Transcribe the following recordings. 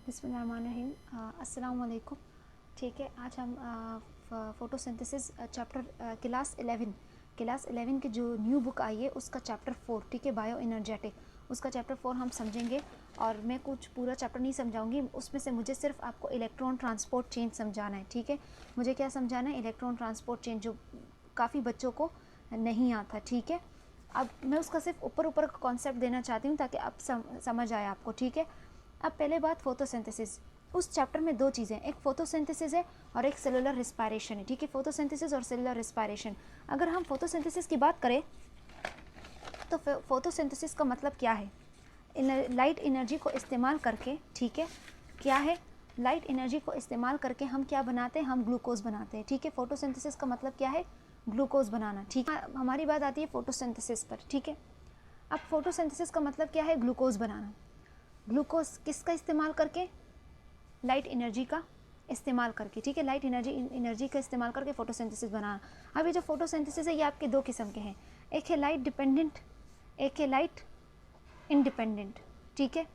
बिस्मिल्लाहिर्रहमानिर्रहीम। अस्सलाम वालेकुम। ठीक है, आज हम फ़ोटोसिंथेसिस चैप्टर क्लास 11 की जो न्यू बुक आई है उसका चैप्टर 4, ठीक है, बायो एनर्जेटिक, उसका चैप्टर 4 हम समझेंगे। और मैं कुछ पूरा चैप्टर नहीं समझाऊंगी, उसमें से मुझे सिर्फ आपको इलेक्ट्रॉन ट्रांसपोर्ट चेन समझाना है। ठीक है, मुझे क्या समझाना है? इलेक्ट्रॉन ट्रांसपोर्ट चेन, जो काफ़ी बच्चों को नहीं आता। ठीक है, अब मैं उसका सिर्फ ऊपर का कॉन्सेप्ट देना चाहती हूँ ताकि आप समझ आए आपको। ठीक है, अब पहले बात फोटोसिंथेसिस। उस चैप्टर में दो चीज़ें, एक फोटोसिंथेसिस है और एक सेलुलर रिस्पायरेशन है। ठीक है, फोटोसिंथेसिस और सेलुलर रिस्पायरेशन। अगर हम फोटोसिंथेसिस की बात करें तो फोटोसिंथेसिस का मतलब क्या है? लाइट एनर्जी को इस्तेमाल करके, ठीक है, क्या है? लाइट एनर्जी को इस्तेमाल करके हम क्या बनाते हैं? हम ग्लूकोज बनाते हैं। ठीक है, फोटोसिंथेसिस का मतलब क्या है? ग्लूकोज बनाना। ठीक है, हमारी बात आती है फोटोसिंथेसिस पर। ठीक है, अब फोटोसिंथेसिस का मतलब क्या है? ग्लूकोज बनाना। ग्लूकोज किसका इस्तेमाल करके? लाइट एनर्जी का इस्तेमाल करके। ठीक है, लाइट एनर्जी का इस्तेमाल करके फोटोसिंथेसिस बनाना। अब ये जो फोटोसिंथेसिस है ये आपके दो किस्म के हैं, एक है लाइट डिपेंडेंट, एक है लाइट इंडिपेंडेंट। ठीक है,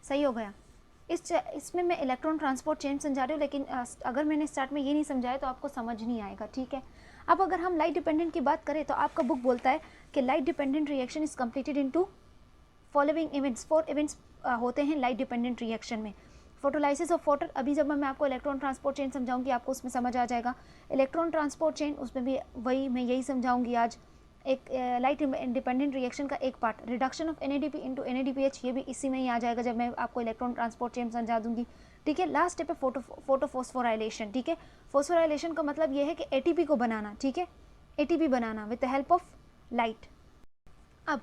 सही हो गया। इसमें मैं इलेक्ट्रॉन ट्रांसपोर्ट चेन समझा रही हूँ, लेकिन अगर मैंने स्टार्ट में ये नहीं समझाया तो आपको समझ नहीं आएगा। ठीक है, अब अगर हम लाइट डिपेंडेंट की बात करें तो आपका बुक बोलता है कि light dependent reaction is completed into following events. 4 events होते हैं लाइट डिपेंडेंट रिएक्शन में। फोटोलाइसिस ऑफ वाटर, अभी जब मैं आपको इलेक्ट्रॉन ट्रांसपोर्ट चेन समझाऊंगी आपको उसमें समझ आ जाएगा। इलेक्ट्रॉन ट्रांसपोर्ट चेन, उसमें भी वही मैं यही समझाऊंगी आज। एक लाइट इंडिपेंडेंट रिएक्शन का एक part reduction of NADP into NADPH, ये भी इसी में ही आ जाएगा जब मैं आपको इलेक्ट्रॉन ट्रांसपोर्ट चेन समझा दूंगी। ठीक है, लास्ट स्टेप है फोटोफॉस्फोराइलेशन। ठीक है, फॉस्फोराइलेशन का मतलब ये है कि ATP को बनाना। ठीक है, ATP banana with the help of light. अब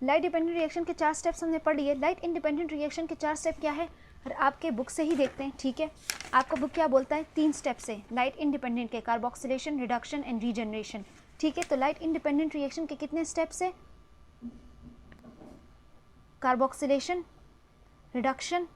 लाइट डिपेंडेंट रिएक्शन के 4 स्टेप्स हमने पढ़ लिए। लाइट इंडिपेंडेंट रिएक्शन के 4 स्टेप क्या है? आपके बुक से ही देखते हैं। ठीक है, आपका बुक क्या बोलता है? 3 स्टेप्स है लाइट इंडिपेंडेंट के, कार्बोक्सिलेशन, रिडक्शन एंड रीजनरेशन। ठीक है, तो लाइट इंडिपेंडेंट रिएक्शन के कितने स्टेप्स है? Carboxylation, reduction,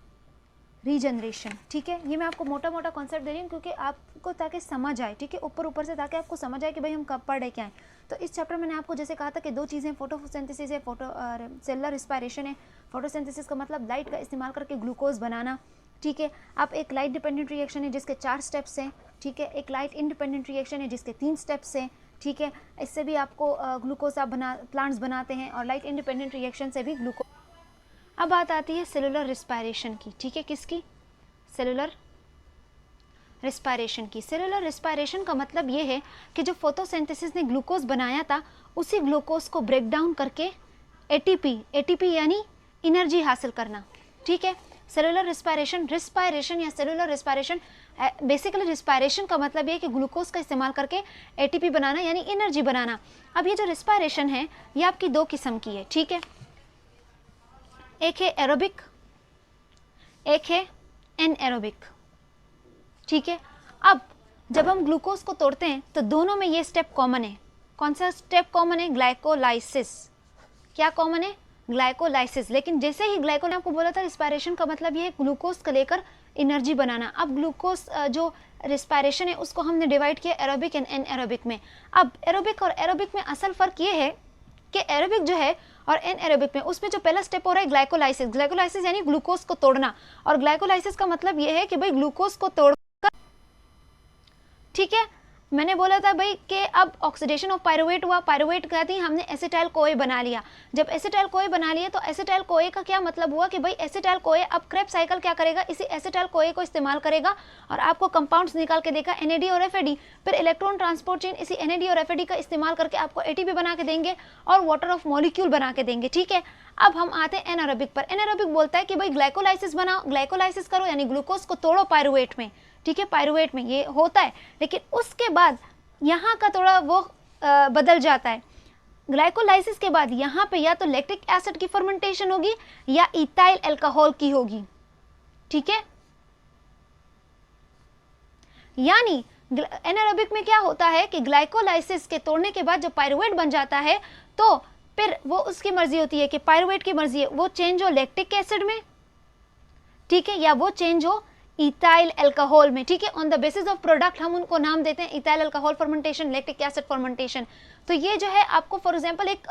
regeneration. ठीक है, ये मैं आपको मोटा मोटा कॉन्सेप्ट दे रही हूँ क्योंकि आपको ताकि समझ आए। ठीक है, ऊपर से ताकि आपको समझ आए कि भाई हम कब पढ़ रहे क्या है। तो इस चैप्टर में मैंने आपको जैसे कहा था कि दो चीज़ें, फोटोसिंथेसिस है, सेलुलर रिस्पायरेशन है। फोटोसिंथेसिस का मतलब लाइट का इस्तेमाल करके ग्लूकोज बनाना। ठीक है, अब एक लाइट डिपेंडेंट रिएक्शन है जिसके 4 स्टेप्स हैं। ठीक है, एक लाइट इंडिपेंडेंट रिएक्शन है जिसके 3 स्टेप्स हैं। ठीक है, इससे भी आपको ग्लूकोज आप प्लांट्स बनाते हैं, और लाइट इंडिपेंडेंट रिएक्शन से भी ग्लूकोज। अब बात आती है सेलुलर रिस्पायरेशन की। ठीक है, किसकी? सेलुलर रिस्पायरेशन की। सेलुलर रिस्पायरेशन का मतलब ये है कि जो फोटोसिंथेसिस ने ग्लूकोज बनाया था उसी ग्लूकोज को ब्रेक डाउन करके एटीपी यानी एनर्जी हासिल करना। ठीक है, सेलुलर रिस्पायरेशन या सेलुलर रिस्पायरेशन, बेसिकली रिस्पायरेशन का मतलब ये है कि ग्लूकोज का इस्तेमाल करके एटीपी बनाना यानी एनर्जी बनाना। अब ये जो रिस्पायरेशन है ये आपकी दो किस्म की है। ठीक है, एक है एरोबिक, एक है एनएरोबिक। ठीक है, अब जब हम ग्लूकोज को तोड़ते हैं तो दोनों में ये स्टेप कॉमन है। कौन सा स्टेप कॉमन है? ग्लाइकोलाइसिस। क्या कॉमन है? ग्लाइकोलाइसिस। लेकिन जैसे ही ग्लाइकोल, आपको बोला था रिस्पायरेशन का मतलब ये है ग्लूकोज को लेकर एनर्जी बनाना। अब ग्लूकोज जो रिस्पायरेशन है उसको हमने डिवाइड किया एरोबिक एंड एनएरोबिक में। अब एरोबिक और एरोबिक में असल फर्क ये है कि एरोबिक जो है और एनएरोबिक में, उसमें जो पहला स्टेप हो रहा है ग्लाइकोलाइसिस। ग्लाइकोलाइसिस यानी ग्लूकोज को तोड़ना, और ग्लाइकोलाइसिस का मतलब ये है कि भाई ग्लूकोज को तोड़। ठीक है, मैंने बोला था भाई कि अब ऑक्सीडेशन ऑफ पायरुवेट हुआ, पायरुवेट क्या थी? हमने एसिटाइल कोए बना लिया। जब एसिटाइल कोए बना लिए तो एसिटाइल कोए का क्या मतलब हुआ कि भाई एसिटाइल कोए, अब क्रेब्स साइकिल क्या करेगा? इसी एसिटाइल कोए को इस्तेमाल करेगा और आपको कंपाउंड्स निकाल के देगा NAD और FAD। फिर इलेक्ट्रॉन ट्रांसपोर्ट चेन इसी NAD और FAD का इस्तेमाल करके आपको ATP बना के देंगे और वाटर ऑफ मॉलिक्यूल बना के देंगे। ठीक है, अब हम आते हैं एनारोबिक पर। एनारोबिक बोलता है कि भाई ग्लाइकोलाइसिस बनाओ, ग्लाइकोलाइसिस करो यानी ग्लूकोज को तोड़ो पायरुवेट में। ठीक है, पायरुवेट में ये होता है, लेकिन उसके बाद यहाँ का थोड़ा वो बदल जाता है। ग्लाइकोलाइसिस के बाद यहाँ पे या तो लैक्टिक एसिड की फर्मेंटेशन होगी या इथाइल अल्कोहल की होगी। ठीक है, यानी एनारोबिक में क्या होता है कि ग्लाइकोलाइसिस के तोड़ने के बाद जब पायरुवेट बन जाता है तो फिर वो उसकी मर्जी होती है कि पायरुवेट की मर्जी है वो चेंज हो लैक्टिक एसिड में, ठीक है, या वो चेंज हो इथाइल अल्कोहल में। ठीक है, on the basis of product हम उनको नाम देते हैं ethyl alcohol fermentation, lactic acid fermentation. तो ये जो है आपको फॉर एग्जांपल एक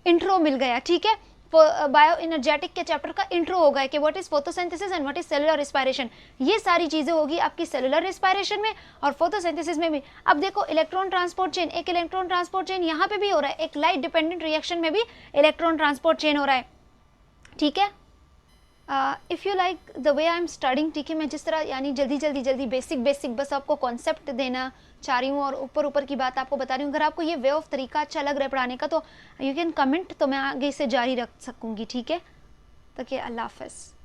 इंट्रो मिल गया। ठीक है, बायो एनर्जेटिक के चैप्टर का इंट्रो होगा कि what is photosynthesis and what is cellular respiration. ये सारी चीजें होगी आपकी सेलुलर रेस्पिरेशन में और फोटोसिंथेसिस में भी। अब देखो इलेक्ट्रॉन ट्रांसपोर्ट चेन, एक इलेक्ट्रॉन ट्रांसपोर्ट चेन यहाँ पे भी हो रहा है, एक लाइट डिपेंडेंट रिएक्शन में भी इलेक्ट्रॉन ट्रांसपोर्ट चेन हो रहा है, ठीक है। If you like the way I am studying, ठीक है, मैं जिस तरह यानी जल्दी बेसिक बस आपको कॉन्सेप्ट देना चाह रही हूँ और ऊपर की बात आपको बता रही हूँ। अगर आपको ये वे ऑफ तरीका अच्छा लग रहा है पढ़ाने का तो यू कैन कमेंट, तो मैं आगे इसे जारी रख सकूँगी, ठीक है। तो क्या, अल्लाह हाफ़िज़।